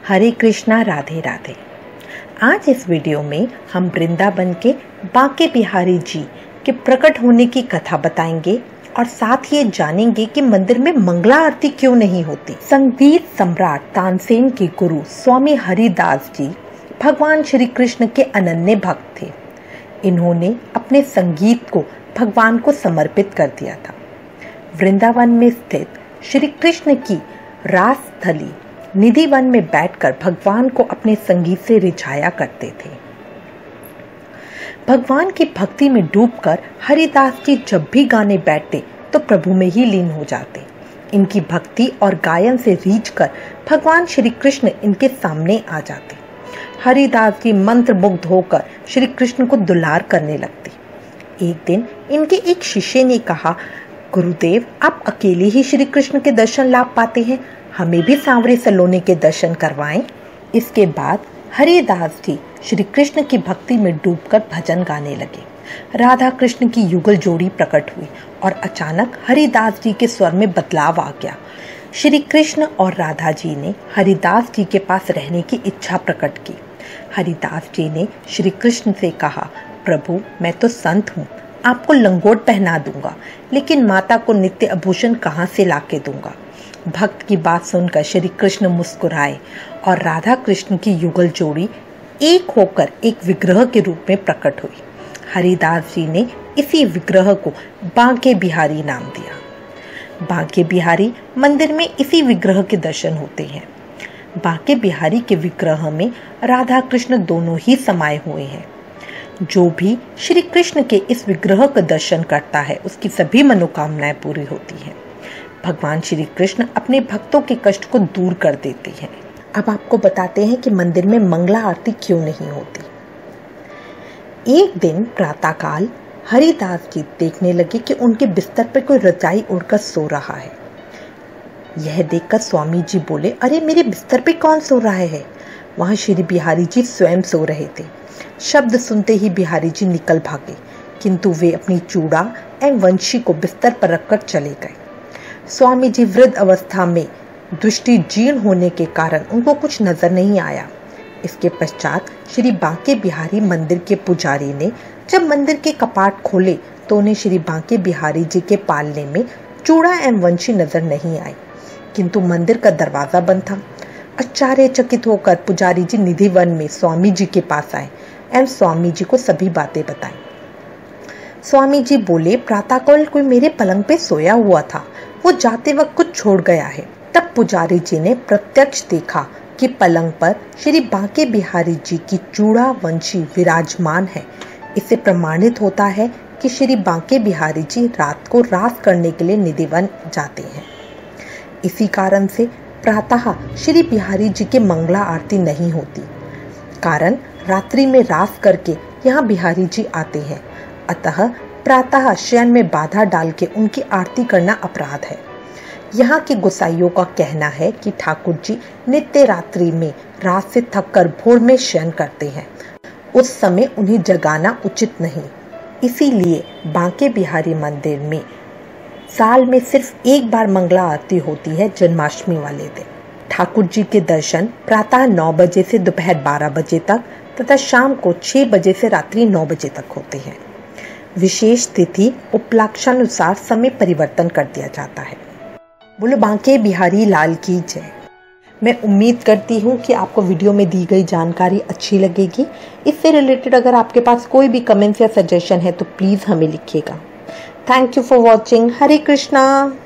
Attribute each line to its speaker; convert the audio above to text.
Speaker 1: हरे कृष्णा, राधे राधे। आज इस वीडियो में हम वृंदावन के बांके बिहारी जी के प्रकट होने की कथा बताएंगे और साथ ही जानेंगे कि मंदिर में मंगला आरती क्यों नहीं होती। संगीत सम्राट तानसेन के गुरु स्वामी हरिदास जी भगवान श्री कृष्ण के अनन्य भक्त थे। इन्होंने अपने संगीत को भगवान को समर्पित कर दिया था। वृंदावन में स्थित श्री कृष्ण की रास स्थली निधिवन में बैठकर भगवान को अपने संगीत से रिझाया करते थे। भगवान की भक्ति में डूबकर हरिदास जी जब भी गाने बैठते तो प्रभु में ही लीन हो जाते। इनकी भक्ति और गायन से रीझकर भगवान श्री कृष्ण इनके सामने आ जाते। हरिदास जी मंत्रमुग्ध होकर श्री कृष्ण को दुलार करने लगते। एक दिन इनके एक शिष्य ने कहा, गुरुदेव, आप अकेले ही श्री कृष्ण के दर्शन लाभ पाते हैं, हमें भी सांवरे सलोने के दर्शन करवाएं। इसके बाद हरिदास जी श्री कृष्ण की भक्ति में डूबकर भजन गाने लगे। राधा कृष्ण की युगल जोड़ी प्रकट हुई और अचानक हरिदास जी के स्वर में बदलाव आ गया। श्री कृष्ण और राधा जी ने हरिदास जी के पास रहने की इच्छा प्रकट की। हरिदास जी ने श्री कृष्ण से कहा, प्रभु, मैं तो संत हूँ, आपको लंगोट पहना दूंगा, लेकिन माता को नित्य आभूषण कहाँ से लाके दूंगा। भक्त की बात सुनकर श्री कृष्ण मुस्कुराए और राधा कृष्ण की युगल जोड़ी एक होकर एक विग्रह के रूप में प्रकट हुई। हरिदास जी ने इसी विग्रह को बांके बिहारी नाम दिया। बांके बिहारी मंदिर में इसी विग्रह के दर्शन होते हैं। बांके बिहारी के विग्रह में राधा कृष्ण दोनों ही समाये हुए हैं। जो भी श्री कृष्ण के इस विग्रह का दर्शन करता है उसकी सभी मनोकामनाएं पूरी होती हैं। भगवान श्री कृष्ण अपने भक्तों के कष्ट को दूर कर देते हैं। अब आपको बताते हैं कि मंदिर में मंगला आरती क्यों नहीं होती। एक दिन प्रातःकाल हरिदास जी देखने लगे कि उनके बिस्तर पर कोई रजाई उड़कर सो रहा है। यह देखकर स्वामी जी बोले, अरे मेरे बिस्तर पे कौन सो रहा है? वहां श्री बिहारी जी स्वयं सो रहे थे। शब्द सुनते ही बिहारी जी निकल भागे, किंतु वे अपनी चूड़ा एवं वंशी को बिस्तर पर रखकर चले गए। स्वामी जी वृद्ध अवस्था में दृष्टि जीर्ण होने के कारण उनको कुछ नजर नहीं आया। इसके पश्चात श्री बांके बिहारी मंदिर के पुजारी ने जब मंदिर के कपाट खोले तो उन्हें श्री बांके बिहारी जी के पालने में चूड़ा एवं वंशी नजर नहीं आई, किंतु मंदिर का दरवाजा बंद था। आश्चर्यचकित होकर पुजारी जी निधिवन में स्वामी जी के पास आए एवं स्वामी जी को सभी बातें बताई। स्वामी जी बोले, प्रातःकाल कोई मेरे पलंग पे सोया हुआ था, वो जाते वक्त कुछ छोड़ गया है। तब पुजारी जी ने प्रत्यक्ष देखा कि पलंग पर श्री बांके बिहारी जी की चूड़ा वंशी विराजमान है। इससे प्रमाणित होता है कि श्री बांके बिहारी जी रात को रास करने के लिए निधिवन जाते हैं। इसी कारण से प्रातः श्री बिहारी जी के मंगला आरती नहीं होती। कारण रात्रि में रास करके यहाँ बिहारी जी आते हैं, अतः प्रातः शयन में बाधा डाल के उनकी आरती करना अपराध है। यहाँ के गोसाइयों का कहना है कि ठाकुर जी नित्य रात्रि में रात से थककर भोर में शयन करते हैं, उस समय उन्हें जगाना उचित नहीं। इसीलिए बांके बिहारी मंदिर में साल में सिर्फ एक बार मंगला आरती होती है, जन्माष्टमी वाले दिन। ठाकुर जी के दर्शन प्रातः 9 बजे से दोपहर 12 बजे तक तथा शाम को 6 बजे से रात्रि 9 बजे तक होते हैं। विशेष तिथि उपलक्षानुसार समय परिवर्तन कर दिया जाता है। बोलो बांके बिहारी लाल की जय। मैं उम्मीद करती हूँ कि आपको वीडियो में दी गई जानकारी अच्छी लगेगी। इससे रिलेटेड अगर आपके पास कोई भी कमेंट्स या सजेशन है तो प्लीज़ हमें लिखिएगा। Thank you for watching. Hare Krishna.